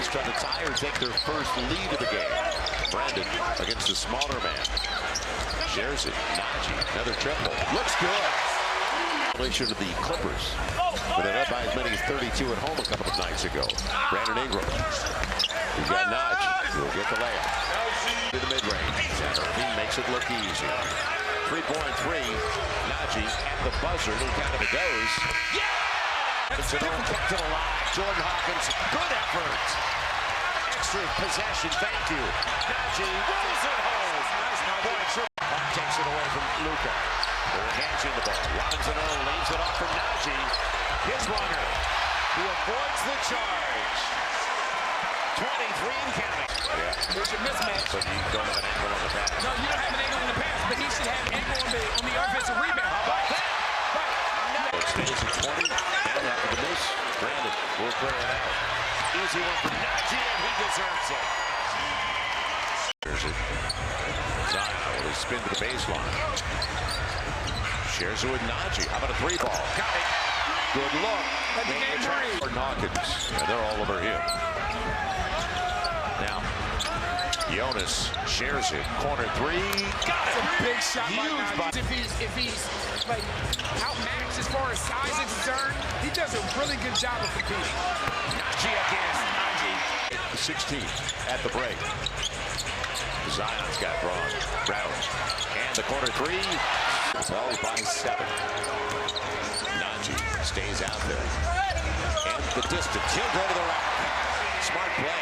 guys trying to tie or take their first lead of the game. Brandon against the smaller man. Shares it. Naji, another triple. Looks good. Relation to the Clippers, but they led by as many as 32 at home a couple of nights ago. Brandon Ingram. We've got Naji. He'll get the layup. To the mid-range. He makes it look easy. 3-point three. Naji at the buzzer. Look how it goes. Yeah! It's an own kept it alive. Jordan Hawkins. Good effort. Extra possession. Thank you. Naji rolls it home. Hawk takes it away from Luka. They're advancing the ball. Robinson leaves it off for Naji. His runner. He avoids the charge. 23 and counting. Yeah. There's your mismatch. But you don't have an angle on the pass. No, you don't have an angle on the pass, but he should have an angle on the offensive rebound. How about that? Right. It stays at 20. And after the miss, Brandon will clear it out. Easy one for Naji, and he deserves it. There's it. Zion with his spin to the baseline. Shares it with Naji. How about a three ball? Got it. Good look. Jordan Hawkins. Yeah, they're all over him. Now, Jonas shares it. Corner three. Got it. It's a big shot Huge by Naji. If he's like outmatched as far as size is concerned, he does a really good job of competing. Naji again. Naji. 16 at the break. Zion's got Brown. And the corner three. Well, by 7. Naji stays out there. And the distance. He'll go to the rack. Smart play.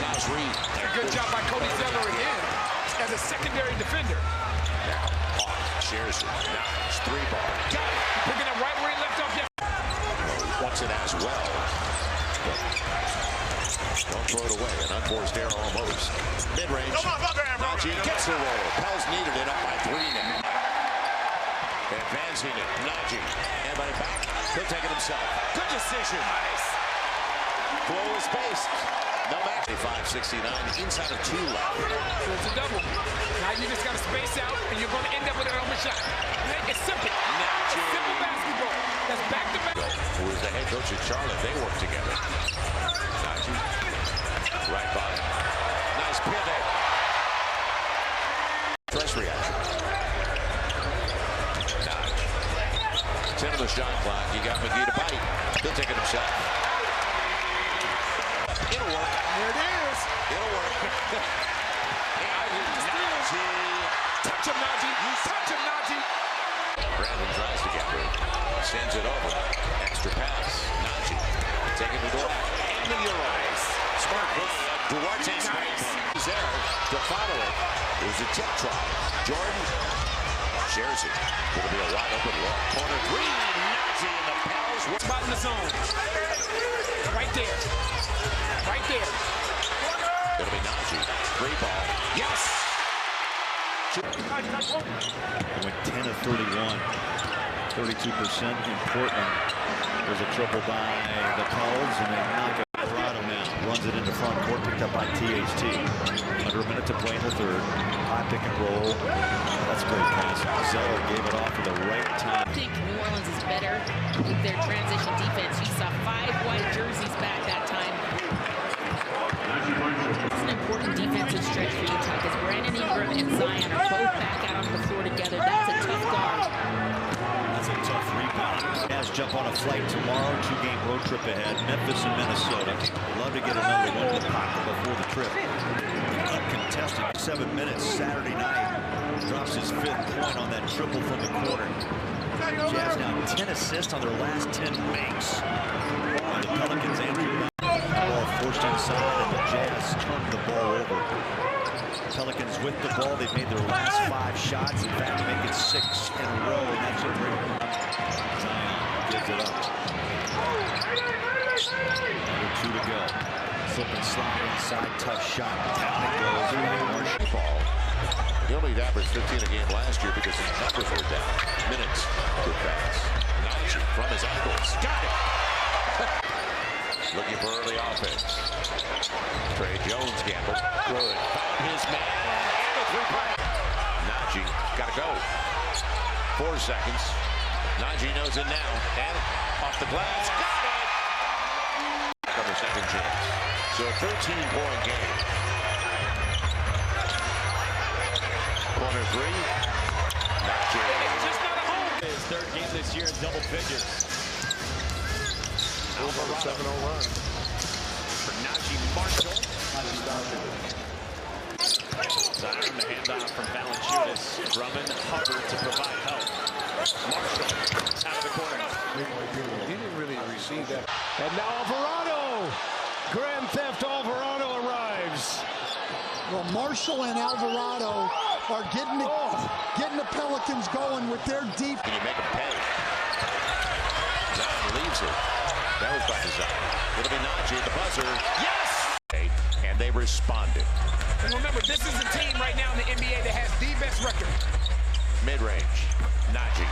Nice read. Good job by Cody Zeller again as a secondary defender. Now, Hawk shares it. Nice three ball. Got it. Picking up right where he left off. Wants it as well. Don't throw it away. An unforced error almost. Mid-range. Naji gets the roll. Pels needed it up by 3 now. Advancing it. Naji. Everybody back. He'll take it himself. Good decision. Nice. Flow is spaced. No match. 5-69. Inside of 2 left. So it's a double. Now you just got to space out, and you're going to end up with an open shot. It's simple. It's simple basketball. That's back-to-back. Who is the head coach at Charlotte? They work together. Naji. Right by. Nice pivot. Press reaction. 10 of the shot clock. You got McGee to bite. He'll take it himself. It'll work. There it is. It'll work. Naji. Touch him, Naji. Touch him, Naji. Brandon tries to get through. Sends it over. Extra pass. Naji. Taking the door. And the Euro. Smart play. Duarte Smith. He's there to follow it. There's a tip try. Jordan shares it. It'll be a wide open look. Corner three. Naji in the Pels. Spot in the zone. Right there. Right there. It'll be Naji. Free ball. Yes. Went 10 of 31. 32% in Portland. There's a triple by the Pels, and they knock it. Colorado now runs it into front court, picked up by THT. Under a minute to play in the third. High pick and roll. That's great pass. Zeller gave it off at the right time. I think New Orleans is better with their transition defense. You saw 5 white jerseys back that time. It's an important defensive stretch for Utah because Brandon Ingram and Zion are both back out on the floor together. That's a tough guard. That's a tough rebound. Jazz jump on a flight tomorrow. 2-game road trip ahead. Memphis and Minnesota. Love to get another one in the pocket before the trip. Uncontested. 7 minutes Saturday night. Drops his 5th point on that triple from the corner. Jazz now 10 assists on their last 10 makes. By the Pelicans, Andrew ball forced inside, and the Jazz turned the ball over. Pelicans with the ball. They've made their last 5 shots. In fact, make it 6 in a row, and that's a great. Zion gives it up. Under 2 to go. Slip and slide inside, tough shot. Down it goes. Marshall ball. He only averaged 15 a game last year because his numbers were down. Minutes. Good pass. Naji from his ankles. Got it. Looking for early offense. Trey Jones gamble. Good. Found his man. And a three-point. Naji got to go. 4 seconds. Naji knows it now. And off the glass. Got it. Another second chance. So a 13-point game. Corner three. Naji. Just not a home. His third game this year in double figures. Alvarado 7-0 run For Naji Marshall. Zion, the handoff from Valanciunas. Drummond, Hubbard to provide help. Marshall out of the corner. he didn't really receive that. And now Alvarado! Grand Theft Alvarado arrives. Well, Marshall and Alvarado are getting the Pelicans going with their deep. Can you make them pay? Zion leaves it. That was by design. It'll be Naji at the buzzer. Yes! And they responded. And remember, this is a team right now in the NBA that has the best record. Mid-range. Naji.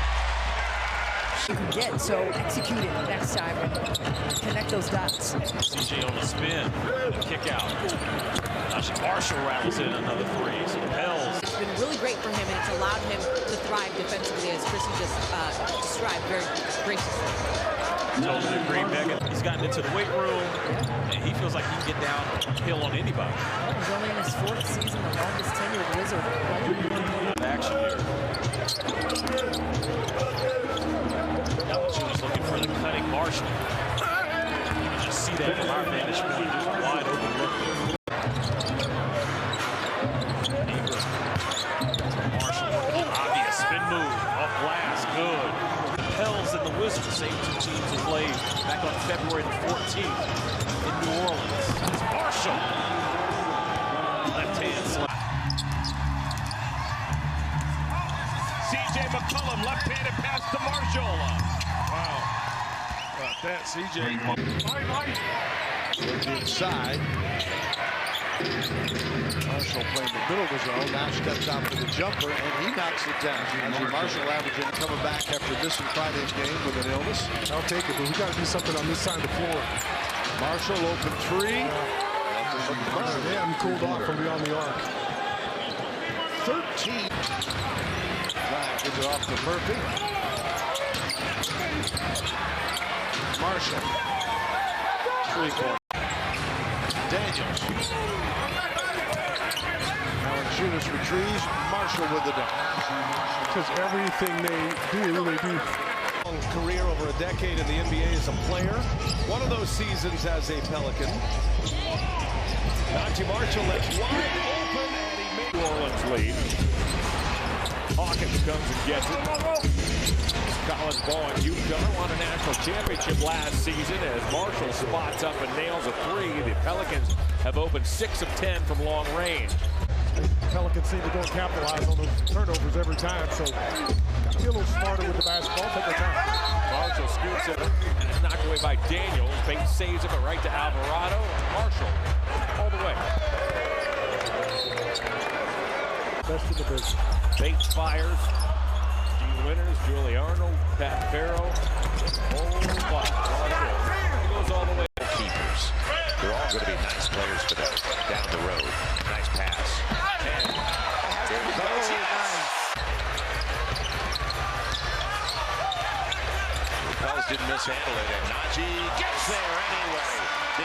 You can get, so execute it next time and connect those dots. CJ on the spin, the kick out. Naji Marshall rattles in another three. So Pels. It's been really great for him, and it's allowed him to thrive defensively, as Chrissy just described very graciously. Totally agree, Megan. He's gotten into the weight room, and he feels like he can get downhill on anybody. Well, he's only in his 4th season, the longest tenured Wizard. Action here. Valanciunas looking for the cutting Marshall. You can just see that from our vantage point. Just wide open look. Marshall, obvious spin move off glass, good. The Pels and the Wizards, same two teams who played back on February the 14th in New Orleans. It's Marshall. Left hand slap. CJ McCollum, left-handed pass to Marshall. Wow. About that, CJ. Inside. Marshall playing the middle of the zone. Now steps out for the jumper, and he knocks it down. Naji Marshall averaging coming back after missing Friday's game with an illness. I'll take it, but we got to do something on this side of the floor. Marshall open three. They haven't cooled off from beyond the arc. 13. Gives it off to Murphy. Marshall. Three-point. Daniels. Valanciunas retrieves. Marshall with the dunk. Because everything they do. Long career over a decade in the NBA as a player. One of those seasons as a Pelican. Naji Marshall left wide open, and he made New Orleans lead. Hawkins comes and gets it. Collins ball and Utah won a national championship last season as Marshall spots up and nails a three. The Pelicans have opened 6 of 10 from long range. Pelicans seem to go and capitalize on those turnovers every time, so be a little smarter with the basketball. Take their time. Marshall scoots it, and it's knocked away by Daniels. Bates saves it, but right to Alvarado. Marshall all the way. Best in the business. Bates fires. G. Winters, Julie Arnold, Pat Farrow. Oh, my. He goes all the way. Keepers. They're all going to be nice players today. Down the road. Nice pass. And there he goes. The Pels didn't mishandle it, and Naji gets there anyway. They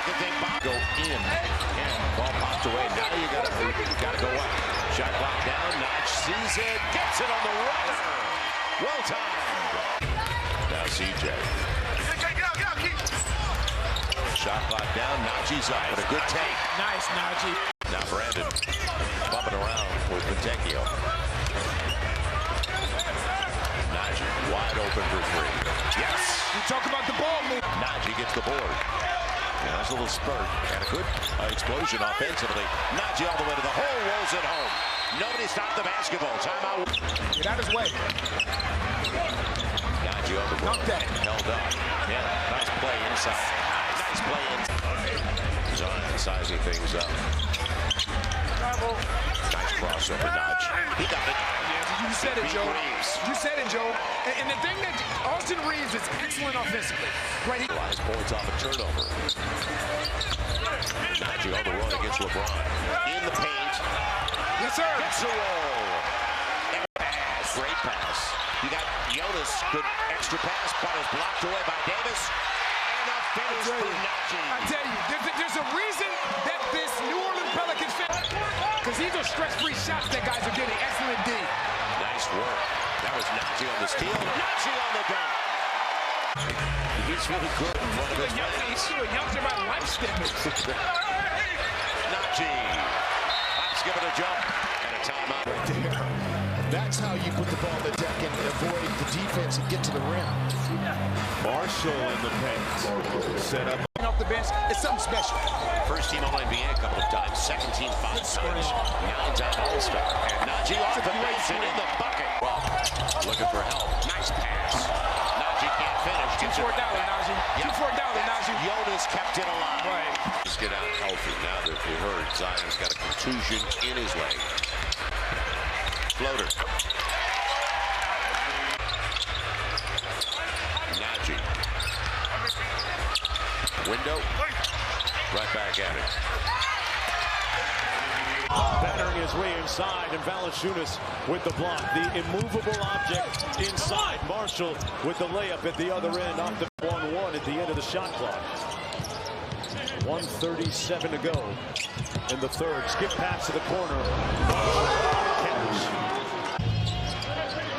go in, and ball popped away. Now you got to go up. Shot clock down. Naji sees it, gets it on the runner. Well timed. Now CJ. Shot clock down. Naji's up, but a good take. Nice, Naji. Now Brandon bumping around with Pentecchio. Naji wide open for three. Yes. You talk about the ball move. Naji gets the board. Yeah, that's a little spurt and a good explosion offensively. Naji all the way to the hole, rolls it home. Nobody stopped the basketball. Timeout. Get out his way. Naji on the run. Held up. Yeah, nice play inside. Nice play inside. Zion sizing things up. Nice crossover, Naji. He got it. You said it, Joe. Reeves. You said it, Joe. And the thing that Austin Reeves is excellent offensively. Right? Last points off a turnover. Naji on the run against LeBron. In the paint. Yes, sir. Gets the roll. And pass. Great pass. You got Jonas. Good extra pass, but is blocked away by Davis. And a finish for Naji. I tell you, there's a reason that this New Orleans Pelicans fan, because these are stress-free shots that guys are getting. Excellent D. Nice work. That was Naji on the steal. Naji on the dunk. He's really good in front of his man. He's doing youngster by life standards. Naji. Let's give it a jump and a timeout. Right there. That's how you put the ball on the deck and avoid the defense and get to the rim. Marshall in the paint. Set up. Off the bench, it's something special. First team All-NBA a couple of times. Second team 5 times. 9-time All-Star. And Naji off the bench and in the bucket. Well, looking for help. Nice pass. Naji can't finish. $2 for $1, Naji. $2 for $1, Naji. Jonas kept it alive. Right. Just get out healthy now that we heard Zion's got a contusion in his leg. Floater. Naji. Window. Right back at it. Battering his way inside, and Valanciunas with the block. The immovable object inside. Marshall with the layup at the other end off the 1-1 at the end of the shot clock. 1:37 to go in the third. Skip pass to the corner. Catch.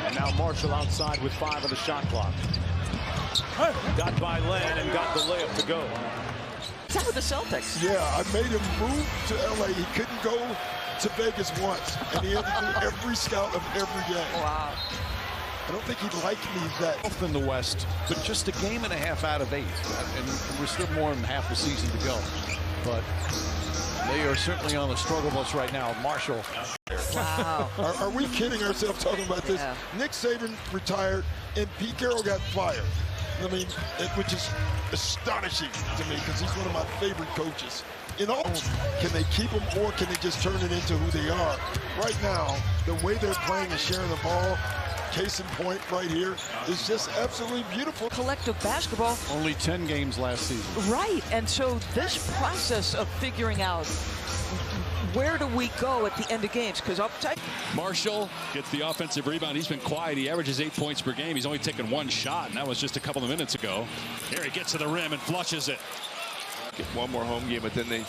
And now Marshall outside with 5 on the shot clock. Got by Len and got the layup to go. What's up with the Celtics? Yeah, I made him move to LA. He couldn't go to Vegas once, and he had to do every scout of every game. Wow. I don't think he liked me that. Both in the West, but just a game and a half out of 8. And we're still more than half the season to go. But they are certainly on the struggle bus right now. Marshall. Wow. Are we kidding ourselves talking about this? Yeah. Nick Saban retired, and Pete Carroll got fired. I mean, which is astonishing to me because he's one of my favorite coaches. In all, can they keep him or can they just turn it into who they are? Right now, the way they're playing and sharing the ball, case in point right here, is just absolutely beautiful. Collective basketball. Only 10 games last season. Right, and so this process of figuring out where do we go at the end of games? Because up tight. Marshall gets the offensive rebound. He's been quiet. He averages 8 points per game. He's only taken 1 shot, and that was just a couple of minutes ago. Here he gets to the rim and flushes it. Get one more home game, but then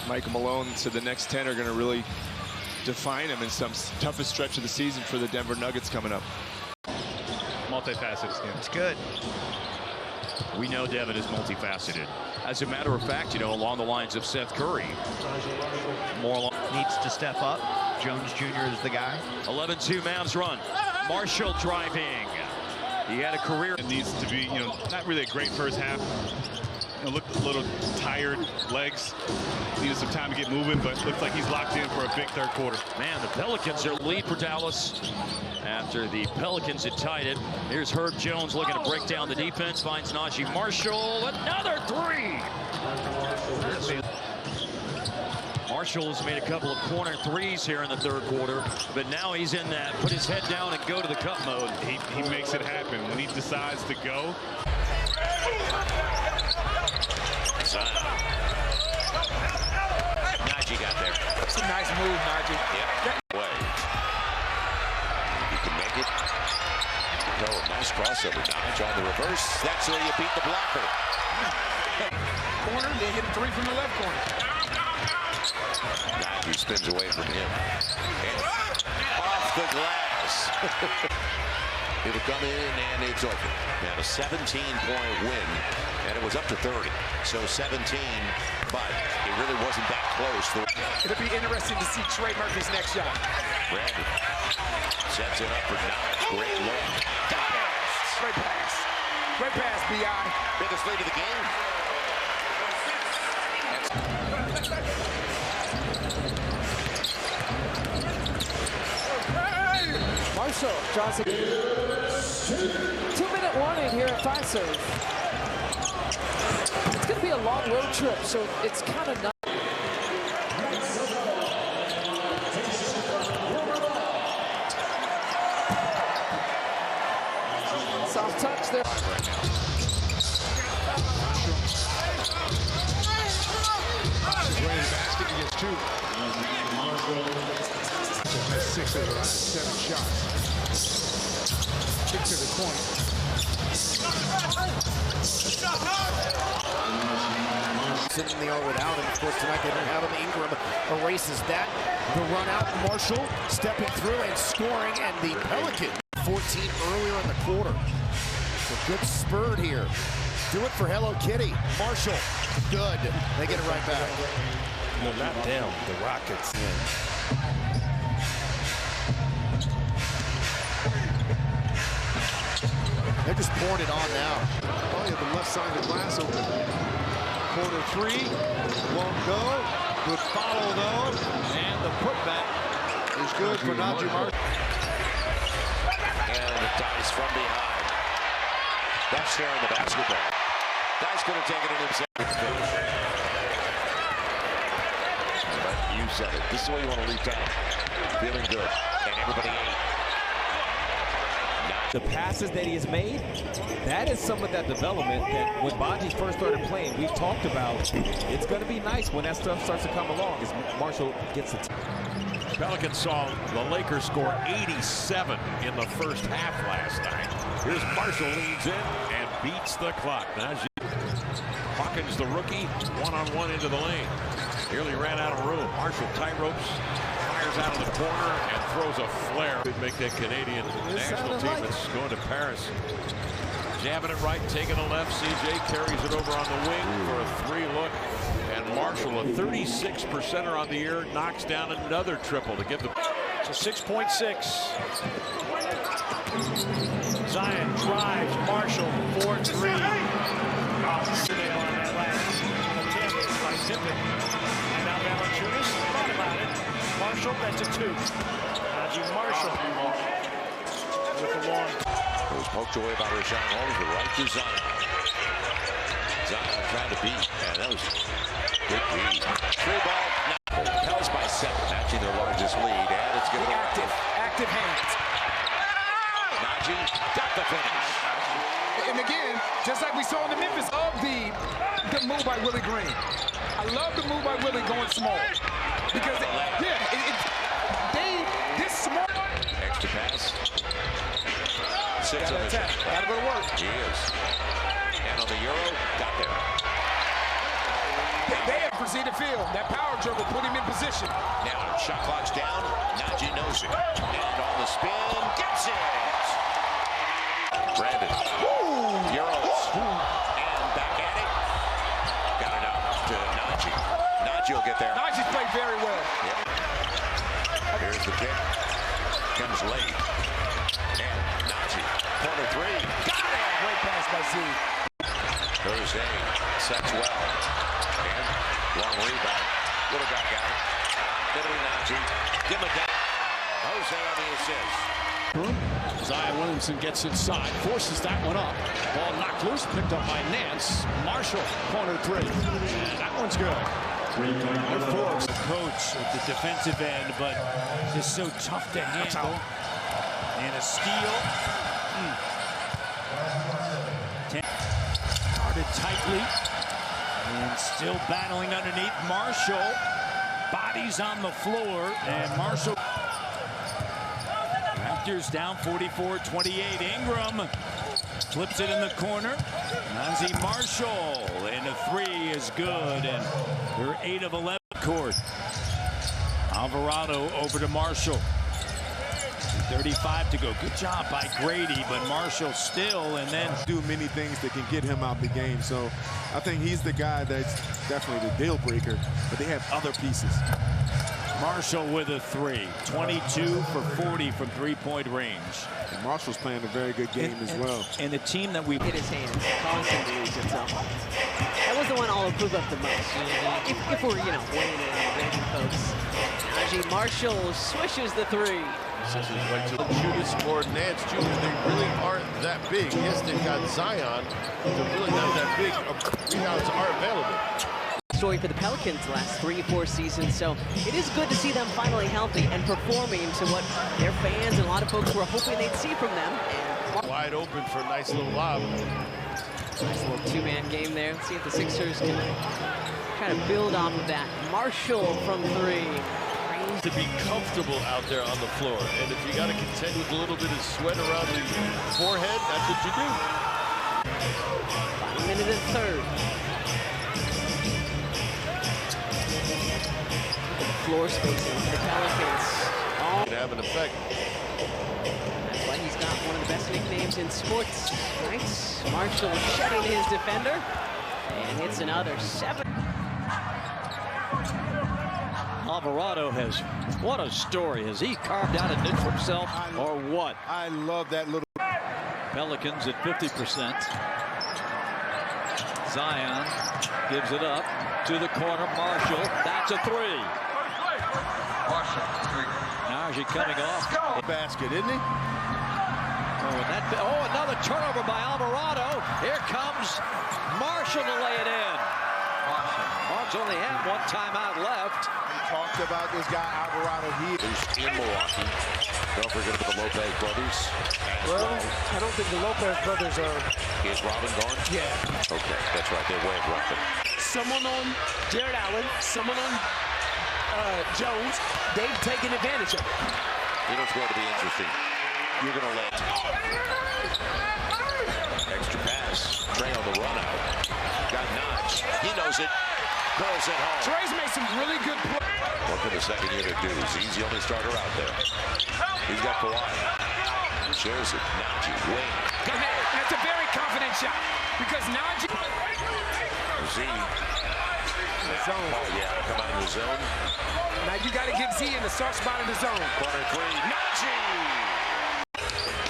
Michael Malone said the next 10 are going to really define him in some toughest stretch of the season for the Denver Nuggets coming up. Multifaceted skin. It's good. We know Devin is multifaceted. As a matter of fact, you know, along the lines of Seth Curry. Needs to step up. Jones Jr. is the guy. 11-2 Mavs run. Marshall driving. He had a career. It needs to be, you know, not really a great first half. You know, looked a little tired, legs. Needed some time to get moving, but looks like he's locked in for a big third quarter. Man, the Pelicans are lead for Dallas after the Pelicans had tied it. Here's Herb Jones looking to break down the defense. Finds Naji Marshall. Another 3. Marshall has made a couple of corner threes here in the third quarter, but now he's in that put his head down and go to the cup mode. He makes it happen when he decides to go. Naji got there. That's a nice move, Naji. Yeah. Way. You can make it. Oh, nice crossover. Naji on the reverse. That's where you beat the blocker. Corner, they hit a 3 from the left corner. Naji spins away from him. And off the glass. It'll come in and it's over. Now a 17-point win, and it was up to 30. So 17, but it really wasn't that close. It'll be interesting to see Trey Murphy's next shot. Brandon sets it up for Naji. Great look. Great pass. Great pass, B.I. Biggest lead of the game. Marshall draws a 2-minute warning here at Fiserv. It's going to be a long road trip, so it's kind of not. Soft touch there. Running the basket, he gets 2. Has 6 of the last 7 shots. Kick to the corner. Sitting they are without him. Of course, tonight they don't have him. Ingram erases that. The run out, Marshall stepping through and scoring, and the Pelicans 14 earlier in the quarter. So good spurt here. Do it for Hello Kitty. Marshall, good. They get it right back. No, not them. The Rockets. They're just pouring it on now. Oh, yeah, the left side of the glass open. Corner three, won't go. Good follow, though. And the putback is good for Naji Marshall. And the dice from behind. That's sharing the basketball. Dice could have taken it himself. But you said it. This is what you want to leave town. Feeling good. And everybody ate. The passes that he has made, that is some of that development that when Baji first started playing, we've talked about. It's going to be nice when that stuff starts to come along as Marshall gets it. Pelicans saw the Lakers score 87 in the first half last night. Here's Marshall, leads in and beats the clock. Naji Hawkins, the rookie, one-on-one into the lane. Nearly ran out of room. Marshall tight ropes, fires out of the corner and throws a flare. Could make that Canadian national team that's going to Paris. Jabbing it right, taking it left. CJ carries it over on the wing for a three look. And Marshall, a 36%er on the year, knocks down another triple to give the... So 6.6. Zion drives. Marshall 4-3. Nail on that last attempt by Zippin. And now Valanciunas thought about it. Marshall, that's a 2. Naji Marshall with the long. It was poked away by Rashawn Holmes, but right to Zion. Zion trying to beat, and that was good beat. Three ball, now Pels by 7, matching their largest lead, and it's going to be active hands. Naji got the finish. And again, just like we saw in the Memphis, of the move by Willie Green. I love the move by Willie going small. Because, this small. Extra pass. 6 on the attack. Gotta go to work. He is. And on the Euro, got there. They have proceeded field. That power dribble put him in position. Now, shot clock's down. Naji knows it. And on the spin, gets it. Brandon. Euros. And back at it. Got it out to Naji. Naji will get there. Naji's played very well. Yep. Here's the kick. Comes late. And Naji. Corner three. Got it. Great pass by Z. Jose sets well. And long rebound. Little guy got it. Fiddling Naji. Give him a down. Jose on the assist. Zion Williamson gets inside, forces that one up. Ball knocked loose, picked up by Nance. Marshall, corner 3. And that one's good. They're forced. The coach at the defensive end, but just so tough to handle. And a steal. Guarded tightly. And still battling underneath. Marshall. Bodies on the floor. And Marshall. Raptors down 44-28. Ingram flips it in the corner. Naji Marshall. And a 3 is good. And they're 8 of 11 court. Alvarado over to Marshall. 35 to go. Good job by Grady, but Marshall still, and then do many things that can get him out the game. So I think he's the guy that's definitely the deal breaker, but they have other pieces. Marshall with a 3. 22 for 40 from three-point range. And Marshall's playing a very good game as well. And the team that we hit his hands, caused him to lose it. So that was the one I'll approve of the most. If we're, weighing in on ranking folks. Naji Marshall swishes the 3. Judas or Nance Jr., they really aren't that big. Yes, they've got Zion, but they're really not that big. Rebounds are available. Story for the Pelicans the last 3-4 seasons, so it is good to see them finally healthy and performing to what their fans and a lot of folks were hoping they'd see from them. And wide open for a nice little lob. Nice little two-man game there. Let's see if the Sixers can try to build off of that. Marshall from 3. To be comfortable out there on the floor, and if you got to contend with a little bit of sweat around the forehead, that's what you do. 1 minute and third. Floor spacing for the Pelicans. Oh. Can have an effect. That's why he's got one of the best nicknames in sports. Nice. Marshall shedding his defender. And hits another 7. Alvarado has, what a story. Has he carved out a niche for himself or what? I love that little. Pelicans at 50%. Zion gives it up to the corner. Marshall, that's a 3. Naji coming off. Basket, isn't he? Oh, another turnover by Alvarado. Here comes Marshall to lay it in. Hawks only have one timeout left. We talked about this guy, Alvarado. He is in Milwaukee. Don't forget about the Lopez brothers. Well, I don't think the Lopez brothers are. Is Robin gone? Yeah. Okay, that's right. They're way of Robin. Someone on Jared Allen, someone on Jones. They've taken advantage of it. You know, it's going to be interesting. You're going to let extra pass. Trey on the run out. Got Naji. He knows it. Curls it home. Trey's made some really good plays. What can the second unit do? He's the only starter out there. He's got Kawhi. Shares it. Naji. Wing. That's a very confident shot because Naji. Z. Zone. Oh, yeah. Come out of the zone. Now you got to get Z in the soft spot in the zone. Corner 3. Naji.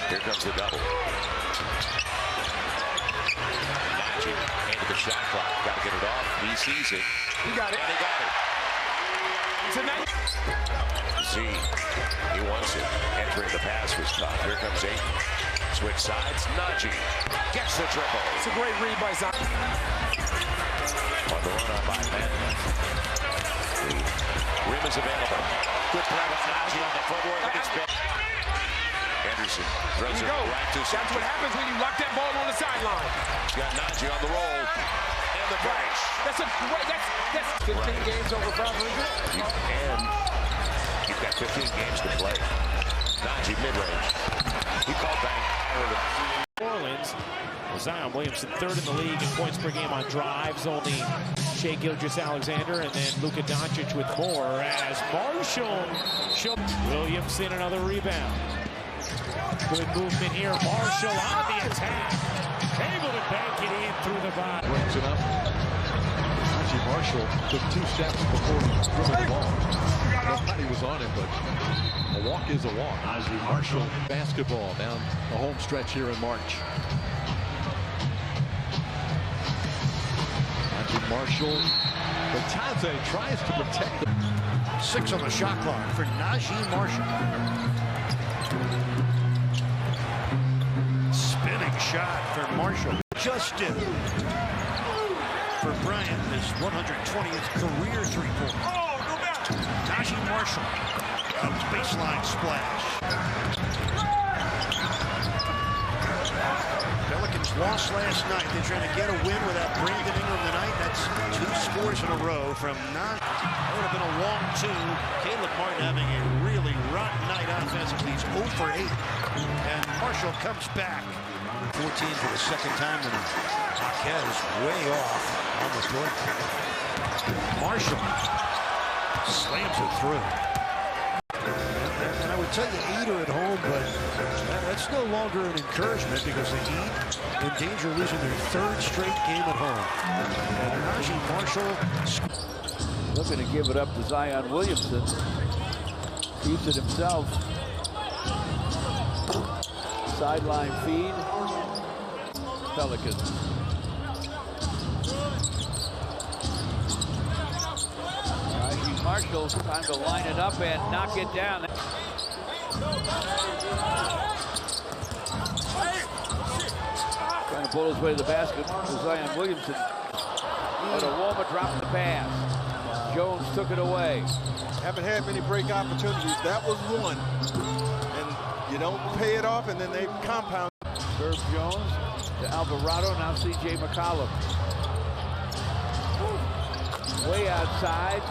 Here comes the double. Naji into the shot clock. Got to get it off. He sees it. He got it. And he got it. Tonight. Z. He wants it. Entering the pass was tough. Here comes Ayton. Switch sides. Naji gets the triple. It's a great read by Zion. On the run up by Madden. Rim is available. Good play by Naji on the footwork of his bench. Anderson throws it right to That's what happens when you lock that ball on the sideline. Got Naji on the roll. And the finish. That's a great, that's 15 games over 500. And you've got 15 games to play. Naji mid-range. He called back. New Orleans. Zion Williamson third in the league in points per game on drives, only Shai Gilgeous-Alexander, and then Luka Doncic with more as Marshall. Williamson another rebound. Good movement here. Marshall on the attack. Able to bank it in through the bottom. Brings it up. Naji Marshall took 2 steps before he threw the ball. Nobody was on him, but a walk is a walk. Naji Marshall basketball down the home stretch here in March. Naji Marshall. Batadze tries to protect the 6 on the shot clock for Naji Marshall. Spinning shot for Marshall. Justin for Bryant, his 120th career three-pointer. Naji Marshall, baseline splash. Pelicans lost last night. They're trying to get a win without Brandon Ingram tonight. That's 2 scores in a row from Naji. That would have been a long 2. Caleb Martin having a really rotten night offensively. He's 0 for 8. And Marshall comes back. 14 for the second time tonight. Marquette is way off on the court. Marshall slams it through. And I would tell you Heat are at home, but that's no longer an encouragement because the Heat in danger of losing their 3rd straight game at home. And Naji Marshall looking to give it up to Zion Williamson. Keeps it himself. Sideline feed. Pelicans. Naji Marshall, time to line it up and knock it down. Trying to pull his way to the basket for Zion Williamson. But Walma dropped the pass. Jones took it away. Haven't had many break opportunities. That was one. And you don't pay it off, and then they compound. Serve Jones to Alvarado. Now C.J. McCollum. Way outside.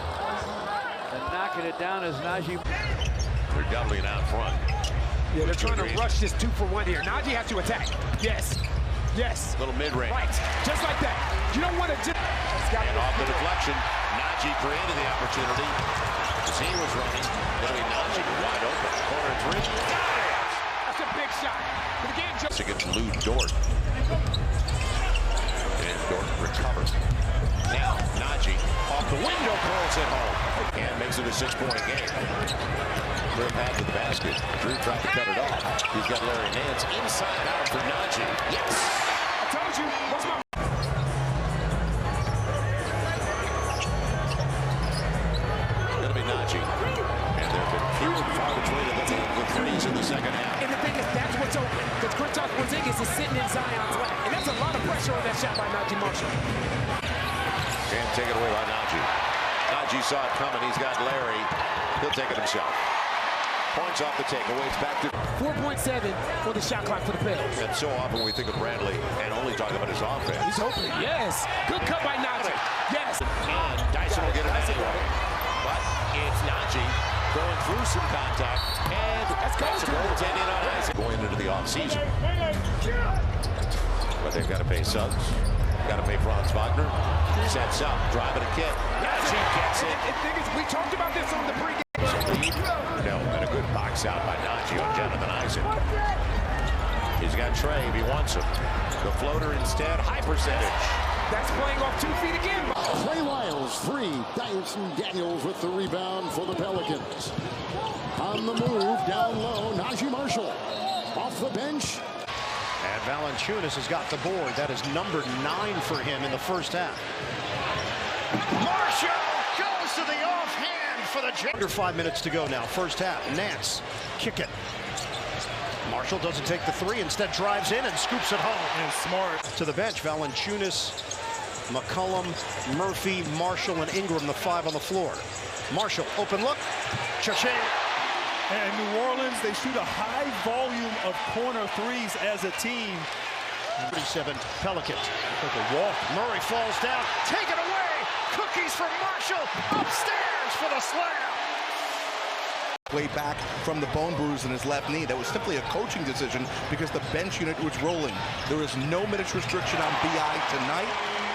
And knocking it down is Naji. They're doubling out front. Yeah, they're trying to rush this 2-for-1 here. Naji has to attack. Yes. Yes. Little mid-range. Right. Just like that. You don't want to just... And off the deflection, Naji created the opportunity as he was running. It'll be Naji wide open. Corner three. Got it! That's a big shot. But again, just against Lou Dort. And Dort recovers. Now, Naji off the window, pulls it home. And makes it a 6-point game. Clear path to the basket. Drew tried to cut it off. He's got Larry Nance inside out for Naji. Yes! I told you. What's my... It'll be Naji. And there have been few and far between the threes in the second half. And the thing is, that's what's open. Because Kristaps Porzingis is sitting in Zion's lap. And that's a lot of pressure on that shot by Naji Marshall. And take it away by Naji. Naji saw it coming. He's got Larry. He'll take it himself. Points off the takeaway. It's back to 4.7 on the shot clock for the Pels. And so often we think of Bradley and only talk about his offense. He's open. Yes. Good cut by Naji. Yes. And Dyson will get it anyway. But it's Naji going through some contact. And that's a goaltending on ice. Going into the offseason. But they've got to pay subs. Got to pay Franz Wagner. Sets up. Driving a kick. Naji gets it. We talked about this on the pregame. No, and a good box out by Naji on Jonathan Isaac. He's got Trey if he wants him. The floater instead, high percentage. That's playing off 2 feet again. Trey Lyles, 3. Dyson Daniels with the rebound for the Pelicans. On the move, down low, Naji Marshall. Off the bench. And Valanciunas has got the board. That is number 9 for him in the first half. Marshall goes to the offhand for the... Under 5 minutes to go now, first half. Nance, kick it. Marshall doesn't take the 3, instead drives in and scoops it home. And smart. To the bench, Valanciunas, McCollum, Murphy, Marshall, and Ingram, the 5 on the floor. Marshall, open look. Cha-ching. And New Orleans, they shoot a high volume of corner threes as a team. 37 Pelicans. Take a walk. Murray falls down. Take it away. Cookies from Marshall. Upstairs for the slam. Way back from the bone bruise in his left knee. That was simply a coaching decision because the bench unit was rolling. There is no minutes restriction on BI tonight.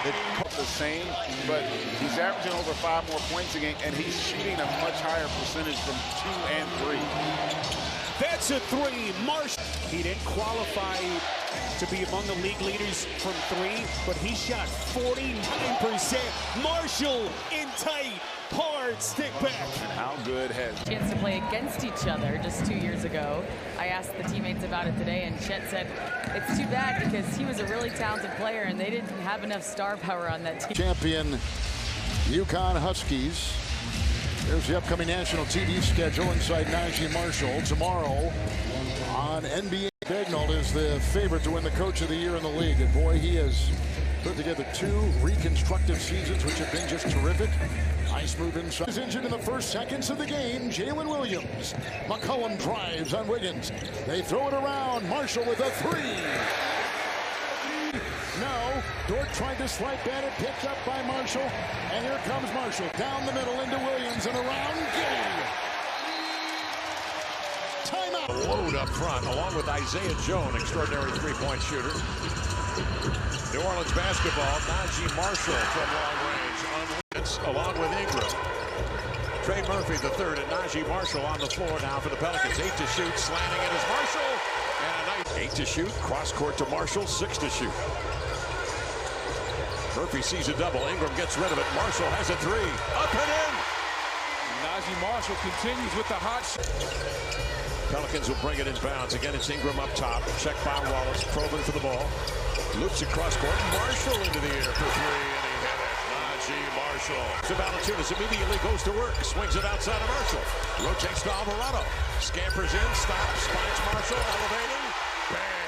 It's the same, but he's averaging over 5 more points a game, and he's shooting a much higher percentage from 2 and 3. That's a 3. Marshall. He didn't qualify to be among the league leaders from 3, but he shot 49%. Marshall in tight, hard stick back. How good has chance to play against each other just 2 years ago. I asked the teammates about it today, and Chet said it's too bad because he was a really talented player and they didn't have enough star power on that team. Champion UConn Huskies. There's the upcoming national TV schedule inside Naji Marshall. Tomorrow on NBA. Dagnall is the favorite to win the Coach of the Year in the league. And boy, he has put together 2 reconstructive seasons, which have been just terrific. Nice move inside. Is injured in the first seconds of the game. Jalen Williams. McCollum drives on Wiggins. They throw it around. Marshall with a 3. No. Dort tried to swipe at it. Picked up by Marshall. And here comes Marshall. Down the middle into Williams and around Giddy. Timeout. Load up front, along with Isaiah Jones, extraordinary 3-point shooter. New Orleans basketball, Naji Marshall from long range, along with Ingram. Trey Murphy, the 3rd, and Naji Marshall on the floor now for the Pelicans. 8 to shoot, slanting it is Marshall. And a nice 8 to shoot, cross court to Marshall, 6 to shoot. Murphy sees a double, Ingram gets rid of it, Marshall has a 3, up and in! Naji Marshall continues with the hot shot. Pelicans will bring it inbounds. Again, it's Ingram up top. Check by Wallace. Probing for the ball. Loops across court. Marshall into the air for 3, and he hit it. Naji Marshall. So Valanciunas immediately goes to work. Swings it outside of Marshall. Rotates to Alvarado. Scampers in. Stops. Finds Marshall. Elevating. Bang.